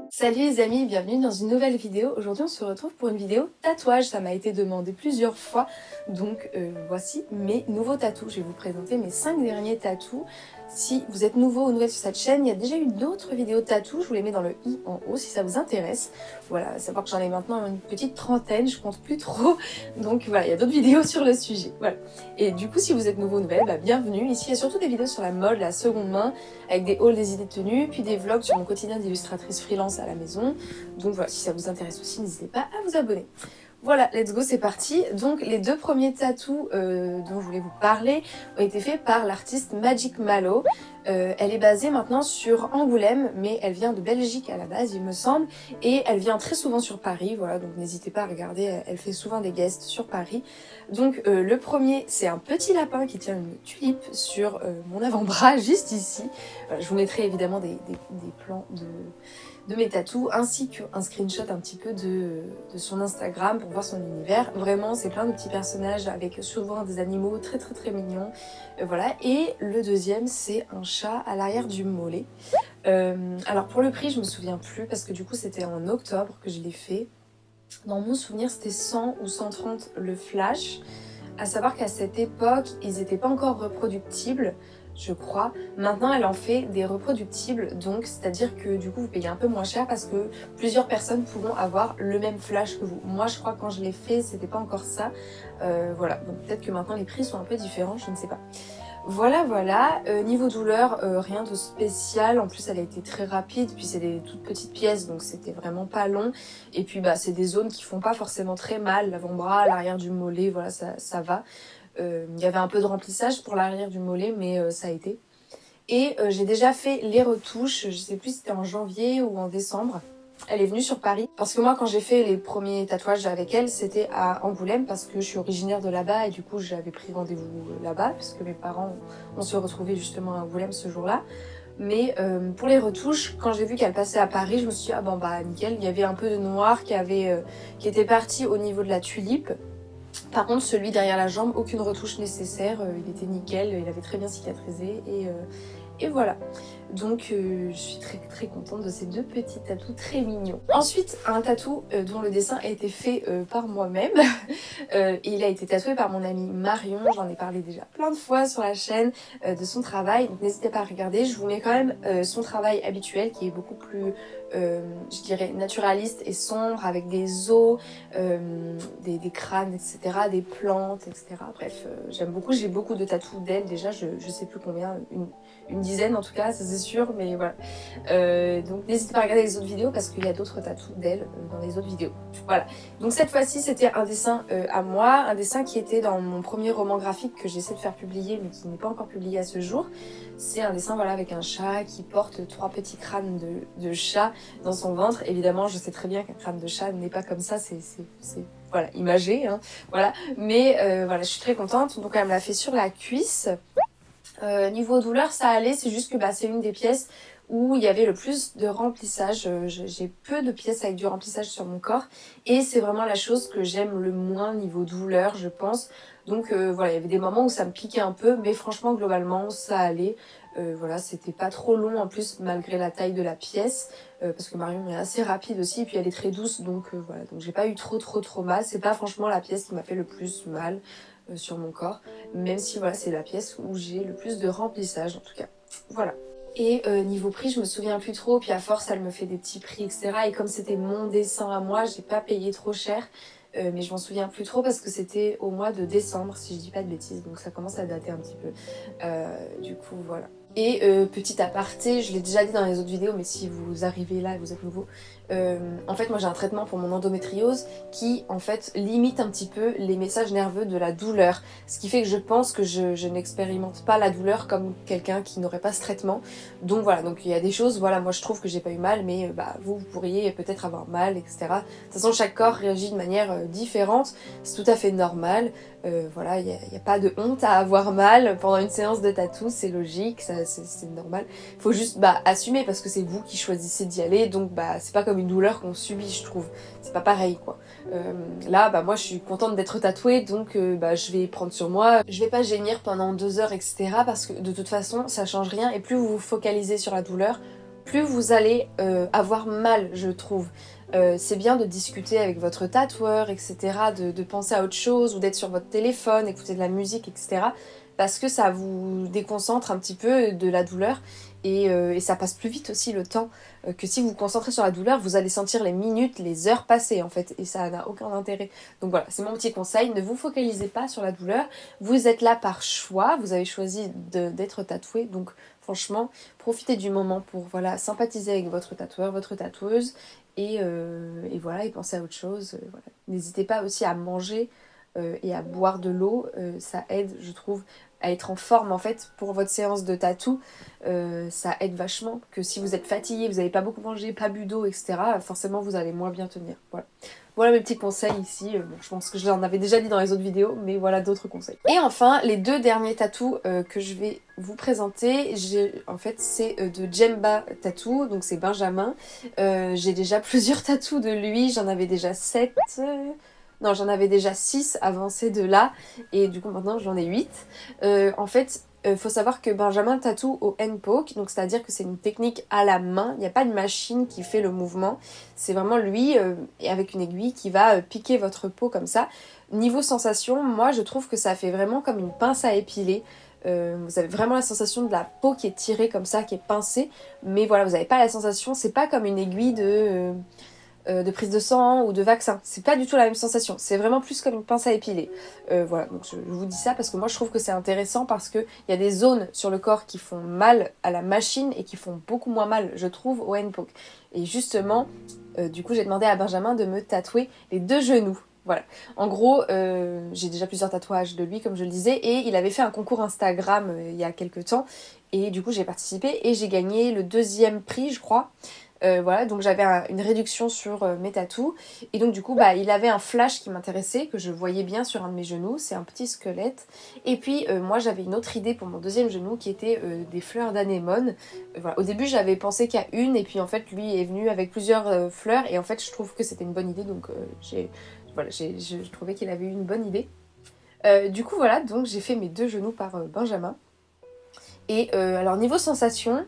Salut les amis, bienvenue dans une nouvelle vidéo. Aujourd'hui on se retrouve pour une vidéo tatouage, ça m'a été demandé plusieurs fois. Donc voici mes nouveaux tatous, je vais vous présenter mes 5 derniers tatous. Si vous êtes nouveau ou nouvelle sur cette chaîne, il y a déjà eu d'autres vidéos de tatous, je vous les mets dans le i en haut si ça vous intéresse. Voilà, à savoir que j'en ai maintenant une petite trentaine, je compte plus trop. Donc voilà, il y a d'autres vidéos sur le sujet. Voilà. Et du coup si vous êtes nouveau ou nouvelle, bienvenue. Ici il y a surtout des vidéos sur la mode, la seconde main, avec des hauls, des idées de tenue, puis des vlogs sur mon quotidien d'illustratrice freelance à la maison. Donc voilà, si ça vous intéresse aussi, n'hésitez pas à vous abonner. Voilà, let's go, c'est parti. Donc les deux premiers tatous dont je voulais vous parler ont été faits par l'artiste Magic Malo. Elle est basée maintenant sur Angoulême, mais elle vient de Belgique à la base, il me semble, et elle vient très souvent sur Paris, voilà, donc n'hésitez pas à regarder, elle fait souvent des guests sur Paris. Donc le premier, c'est un petit lapin qui tient une tulipe sur mon avant-bras, juste ici. Voilà, je vous mettrai évidemment des plans de mes tatous, ainsi qu'un screenshot un petit peu de son Instagram pour voir son univers. Vraiment, c'est plein de petits personnages avec souvent des animaux très mignons. Voilà. Et le deuxième, c'est un chat à l'arrière du mollet. Alors pour le prix, je me souviens plus parce que du coup c'était en octobre que je l'ai fait. Dans mon souvenir, c'était 100 ou 130 le flash. À savoir qu'à cette époque, ils n'étaient pas encore reproductibles, je crois. Maintenant, elle en fait des reproductibles, donc c'est-à-dire que du coup, vous payez un peu moins cher parce que plusieurs personnes pourront avoir le même flash que vous. Moi, je crois que quand je l'ai fait, c'était pas encore ça. Voilà, donc peut-être que maintenant les prix sont un peu différents, je ne sais pas. Voilà, niveau douleur, rien de spécial, en plus elle a été très rapide, puis c'est des toutes petites pièces donc c'était vraiment pas long, et puis c'est des zones qui font pas forcément très mal, l'avant-bras, l'arrière du mollet, voilà ça va. Il y avait un peu de remplissage pour l'arrière du mollet mais ça a été. Et j'ai déjà fait les retouches, je sais plus si c'était en janvier ou en décembre. Elle est venue sur Paris parce que moi quand j'ai fait les premiers tatouages avec elle c'était à Angoulême parce que je suis originaire de là-bas et du coup j'avais pris rendez-vous là-bas parce que mes parents on se retrouvait justement à Angoulême ce jour-là. Mais pour les retouches, quand j'ai vu qu'elle passait à Paris, je me suis dit nickel, il y avait un peu de noir qui était parti au niveau de la tulipe. Par contre celui derrière la jambe, aucune retouche nécessaire, il était nickel, il avait très bien cicatrisé et voilà. Donc je suis très contente de ces deux petits tatous très mignons. Ensuite, un tatou dont le dessin a été fait par moi-même. Il a été tatoué par mon amie Marion, j'en ai parlé déjà plein de fois sur la chaîne de son travail. Donc n'hésitez pas à regarder, je vous mets quand même son travail habituel qui est beaucoup plus, je dirais, naturaliste et sombre avec des os, des crânes, etc., des plantes, etc. Bref, j'aime beaucoup, j'ai beaucoup de tatous d'elle déjà, je sais plus combien, une dizaine en tout cas, ça c'est sûr, mais voilà. Donc n'hésitez pas à regarder les autres vidéos parce qu'il y a d'autres tatous d'elle dans les autres vidéos. Voilà, donc cette fois-ci c'était un dessin à moi, un dessin qui était dans mon premier roman graphique que j'essaie de faire publier mais qui n'est pas encore publié à ce jour. C'est un dessin voilà, avec un chat qui porte 3 petits crânes de chat dans son ventre. Évidemment je sais très bien qu'un crâne de chat n'est pas comme ça, c'est voilà, imagé, hein, voilà. Mais voilà, je suis très contente, donc elle me l'a fait sur la cuisse. Niveau douleur ça allait, c'est juste que c'est une des pièces où il y avait le plus de remplissage. J'ai peu de pièces avec du remplissage sur mon corps et c'est vraiment la chose que j'aime le moins niveau douleur je pense. Donc voilà, il y avait des moments où ça me piquait un peu mais franchement globalement ça allait. Voilà, c'était pas trop long en plus malgré la taille de la pièce parce que Marion est assez rapide aussi et puis elle est très douce donc voilà, donc j'ai pas eu trop mal. C'est pas franchement la pièce qui m'a fait le plus mal sur mon corps, même si voilà c'est la pièce où j'ai le plus de remplissage en tout cas. Voilà. Et niveau prix je me souviens plus trop, puis à force elle me fait des petits prix etc. Et comme c'était mon dessin à moi, j'ai pas payé trop cher. Mais je m'en souviens plus trop parce que c'était au mois de décembre si je dis pas de bêtises, donc ça commence à dater un petit peu. Du coup voilà. Et petit aparté, je l'ai déjà dit dans les autres vidéos mais si vous arrivez là et vous êtes nouveau, en fait moi j'ai un traitement pour mon endométriose qui en fait limite un petit peu les messages nerveux de la douleur, ce qui fait que je pense que je n'expérimente pas la douleur comme quelqu'un qui n'aurait pas ce traitement. Donc voilà, donc il y a des choses, voilà, moi je trouve que j'ai pas eu mal mais vous pourriez peut-être avoir mal, etc. De toute façon chaque corps réagit de manière différente, c'est tout à fait normal. Voilà, il n'y a pas de honte à avoir mal pendant une séance de tatou, c'est logique, c'est normal. Il faut juste assumer parce que c'est vous qui choisissez d'y aller, donc c'est pas comme comme une douleur qu'on subit, je trouve. C'est pas pareil, quoi. Là, bah moi je suis contente d'être tatouée, donc bah, je vais prendre sur moi. Je vais pas gémir pendant 2 heures, etc. parce que de toute façon, ça change rien. Et plus vous vous focalisez sur la douleur, plus vous allez avoir mal, je trouve. C'est bien de discuter avec votre tatoueur, etc. De penser à autre chose, ou d'être sur votre téléphone, écouter de la musique, etc. Parce que ça vous déconcentre un petit peu de la douleur. Et ça passe plus vite aussi le temps que si vous vous concentrez sur la douleur, vous allez sentir les minutes, les heures passer en fait, et ça n'a aucun intérêt. Donc voilà, c'est mon petit conseil, ne vous focalisez pas sur la douleur, vous êtes là par choix, vous avez choisi d'être tatoué, donc franchement, profitez du moment pour voilà, sympathiser avec votre tatoueur, votre tatoueuse, et voilà, et pensez à autre chose. Voilà. N'hésitez pas aussi à manger et à boire de l'eau, ça aide, je trouve, à être en forme en fait pour votre séance de tatou. Ça aide vachement, que si vous êtes fatigué, vous n'avez pas beaucoup mangé, pas bu d'eau, etc., forcément vous allez moins bien tenir. Voilà mes petits conseils ici. Bon, je pense que je l'en avais déjà dit dans les autres vidéos, mais voilà d'autres conseils. Et enfin, les 2 derniers tatous que je vais vous présenter, en fait c'est de Djemba Tattoo, donc c'est Benjamin. J'ai déjà plusieurs tatous de lui, j'en avais déjà 7... Non, j'en avais déjà 6 avant ces 2-là, et du coup maintenant j'en ai 8. En fait, faut savoir que Benjamin tatoue au hand poke, donc c'est-à-dire que c'est une technique à la main, il n'y a pas de machine qui fait le mouvement, c'est vraiment lui, et avec une aiguille, qui va piquer votre peau comme ça. Niveau sensation, moi je trouve que ça fait vraiment comme une pince à épiler. Vous avez vraiment la sensation de la peau qui est tirée comme ça, qui est pincée, mais voilà, vous n'avez pas la sensation, c'est pas comme une aiguille de prise de sang ou de vaccin. C'est pas du tout la même sensation. C'est vraiment plus comme une pince à épiler. Voilà, donc je vous dis ça parce que moi je trouve que c'est intéressant parce qu'il y a des zones sur le corps qui font mal à la machine et qui font beaucoup moins mal, je trouve, au hand poke. Et justement, du coup j'ai demandé à Benjamin de me tatouer les 2 genoux. Voilà. En gros, j'ai déjà plusieurs tatouages de lui, comme je le disais, et il avait fait un concours Instagram il y a quelques temps, et du coup j'ai participé et j'ai gagné le 2e prix, je crois. Voilà, donc j'avais une réduction sur mes tatous, et donc du coup bah, il avait un flash qui m'intéressait, que je voyais bien sur un de mes genoux, c'est un petit squelette, et puis moi j'avais une autre idée pour mon 2e genou qui était des fleurs d'anémone. Voilà. Au début j'avais pensé qu'à une, et puis en fait lui est venu avec plusieurs fleurs, et en fait je trouve que c'était une bonne idée, donc je trouvais qu'il avait eu une bonne idée. Du coup voilà, donc j'ai fait mes 2 genoux par Benjamin, et alors niveau sensation,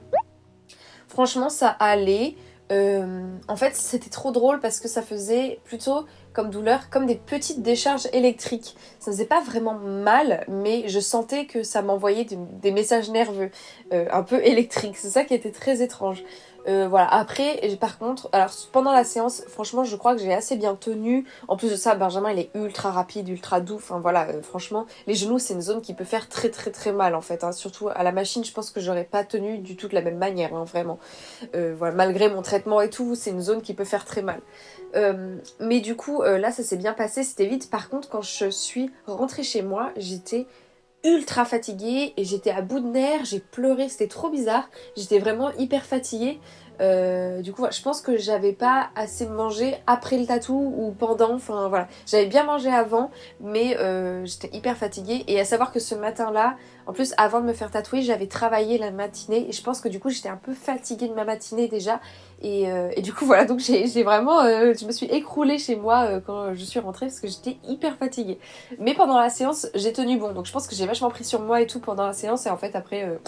franchement, ça allait. En fait, c'était trop drôle parce que ça faisait plutôt comme douleur, comme des petites décharges électriques. Ça faisait pas vraiment mal, mais je sentais que ça m'envoyait des messages nerveux, un peu électriques. C'est ça qui était très étrange. Voilà. Après, par contre, alors pendant la séance, franchement, je crois que j'ai assez bien tenu. En plus de ça, Benjamin, il est ultra rapide, ultra doux. Enfin voilà, franchement, les genoux, c'est une zone qui peut faire très très très mal en fait. Hein. Surtout à la machine, je pense que j'aurais pas tenu du tout de la même manière, hein, vraiment. Voilà, malgré mon traitement et tout, c'est une zone qui peut faire très mal. Mais du coup, là, ça s'est bien passé, c'était vite. Par contre, quand je suis rentrée chez moi, j'étais ultra fatiguée et j'étais à bout de nerfs, j'ai pleuré, c'était trop bizarre, j'étais vraiment hyper fatiguée. Du coup, je pense que j'avais pas assez mangé après le tatou ou pendant, enfin voilà. J'avais bien mangé avant, mais j'étais hyper fatiguée. Et à savoir que ce matin-là, en plus, avant de me faire tatouer, j'avais travaillé la matinée et je pense que du coup, j'étais un peu fatiguée de ma matinée déjà. Et du coup, voilà, donc j'ai vraiment, je me suis écroulée chez moi quand je suis rentrée parce que j'étais hyper fatiguée. Mais pendant la séance, j'ai tenu bon, donc je pense que j'ai vachement pris sur moi et tout pendant la séance et en fait après,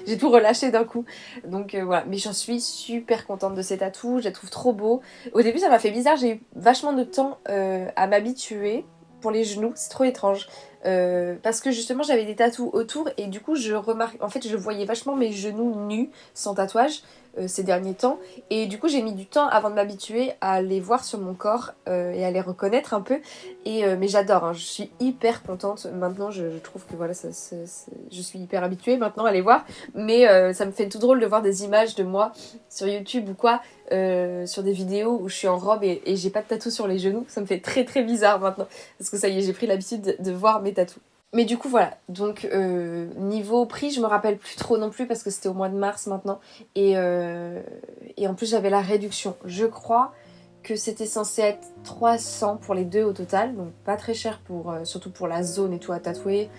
j'ai tout relâché d'un coup. Donc voilà, mais j'en suis super contente de ces tatous, je les trouve trop beaux. Au début, ça m'a fait bizarre, j'ai eu vachement de temps à m'habituer pour les genoux, c'est trop étrange. Parce que justement j'avais des tatous autour et du coup en fait je voyais vachement mes genoux nus sans tatouage ces derniers temps et du coup j'ai mis du temps avant de m'habituer à les voir sur mon corps et à les reconnaître un peu mais j'adore, hein, je suis hyper contente maintenant, je trouve que voilà je suis hyper habituée maintenant à les voir, mais ça me fait tout drôle de voir des images de moi sur YouTube ou quoi, sur des vidéos où je suis en robe et j'ai pas de tatou sur les genoux, ça me fait très très bizarre maintenant parce que ça y est, j'ai pris l'habitude de voir mes tatous. Mais du coup voilà, donc niveau prix je me rappelle plus trop non plus parce que c'était au mois de mars maintenant et en plus j'avais la réduction, je crois que c'était censé être 300 pour les 2 au total, donc pas très cher surtout pour la zone et tout à tatouer,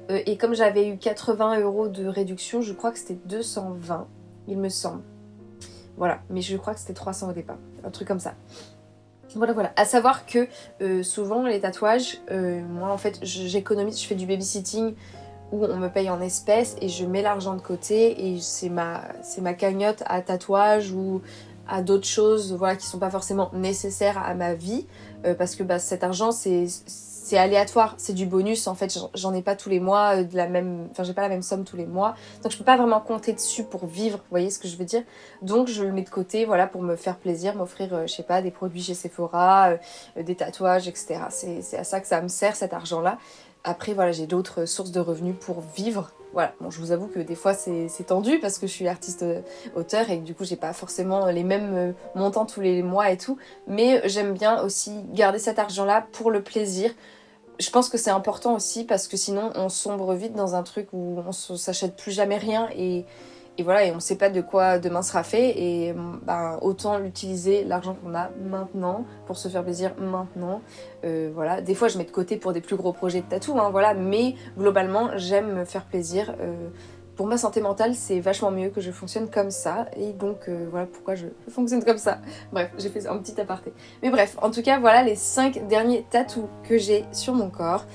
et comme j'avais eu 80 € de réduction, je crois que c'était 220, il me semble. Voilà, mais je crois que c'était 300 au départ, un truc comme ça. Voilà. À savoir que souvent les tatouages, moi en fait j'économise, je fais du babysitting où on me paye en espèces et je mets l'argent de côté et c'est ma cagnotte à tatouage ou à d'autres choses, voilà, qui sont pas forcément nécessaires à ma vie, parce que cet argent c'est aléatoire, c'est du bonus en fait, j'en ai pas tous les mois j'ai pas la même somme tous les mois, donc je peux pas vraiment compter dessus pour vivre, vous voyez ce que je veux dire, donc je le mets de côté, voilà, pour me faire plaisir, m'offrir, je sais pas, des produits chez Sephora, des tatouages, etc. C'est à ça que ça me sert cet argent-là. Après, voilà, j'ai d'autres sources de revenus pour vivre. Voilà, bon, je vous avoue que des fois c'est tendu parce que je suis artiste auteur et que du coup j'ai pas forcément les mêmes montants tous les mois et tout, mais j'aime bien aussi garder cet argent-là pour le plaisir. Je pense que c'est important aussi parce que sinon on sombre vite dans un truc où on s'achète plus jamais rien et voilà, et on sait pas de quoi demain sera fait et autant l'utiliser l'argent qu'on a maintenant pour se faire plaisir maintenant. Voilà, des fois je mets de côté pour des plus gros projets de tatou, hein, voilà, mais globalement j'aime me faire plaisir. Pour ma santé mentale, c'est vachement mieux que je fonctionne comme ça et donc voilà pourquoi je fonctionne comme ça. Bref, j'ai fait un petit aparté. Mais bref, en tout cas, voilà les 5 derniers tatous que j'ai sur mon corps.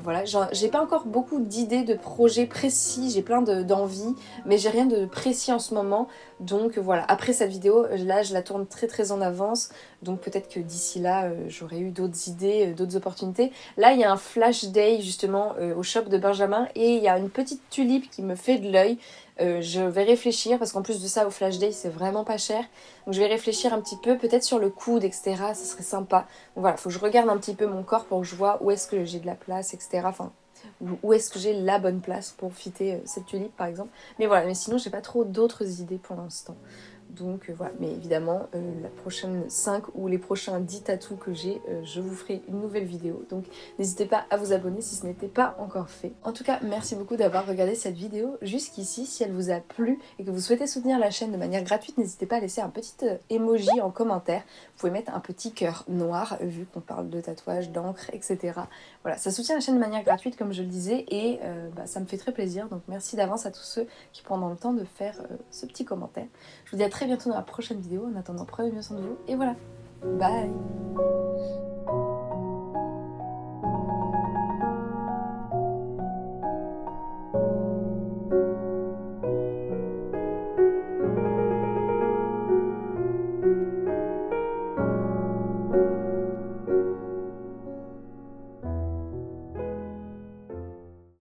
Voilà, j'ai pas encore beaucoup d'idées de projets précis, j'ai plein d'envies, mais j'ai rien de précis en ce moment. Donc voilà, après cette vidéo, là je la tourne très en avance, donc peut-être que d'ici là j'aurai eu d'autres idées, d'autres opportunités. Là il y a un flash day justement au shop de Benjamin et il y a une petite tulipe qui me fait de l'œil. Je vais réfléchir parce qu'en plus de ça au flash day c'est vraiment pas cher, donc je vais réfléchir un petit peu, peut-être sur le coude, etc. Ça serait sympa. Donc voilà, faut que je regarde un petit peu mon corps pour que je vois où est-ce que j'ai de la place, etc. Enfin, où est-ce que j'ai la bonne place pour fitter cette tulipe par exemple. Mais voilà, mais sinon j'ai pas trop d'autres idées pour l'instant. Donc voilà, mais évidemment, la prochaine 5 ou les prochains 10 tatous que j'ai, je vous ferai une nouvelle vidéo. Donc n'hésitez pas à vous abonner si ce n'était pas encore fait. En tout cas, merci beaucoup d'avoir regardé cette vidéo jusqu'ici. Si elle vous a plu et que vous souhaitez soutenir la chaîne de manière gratuite, n'hésitez pas à laisser un petit emoji en commentaire. Vous pouvez mettre un petit cœur noir, vu qu'on parle de tatouage, d'encre, etc. Voilà, ça soutient la chaîne de manière gratuite, comme je le disais, et ça me fait très plaisir. Donc merci d'avance à tous ceux qui prendront le temps de faire ce petit commentaire. Je vous dis à très bientôt dans la prochaine vidéo. En attendant, prenez bien soin de vous et voilà. Bye!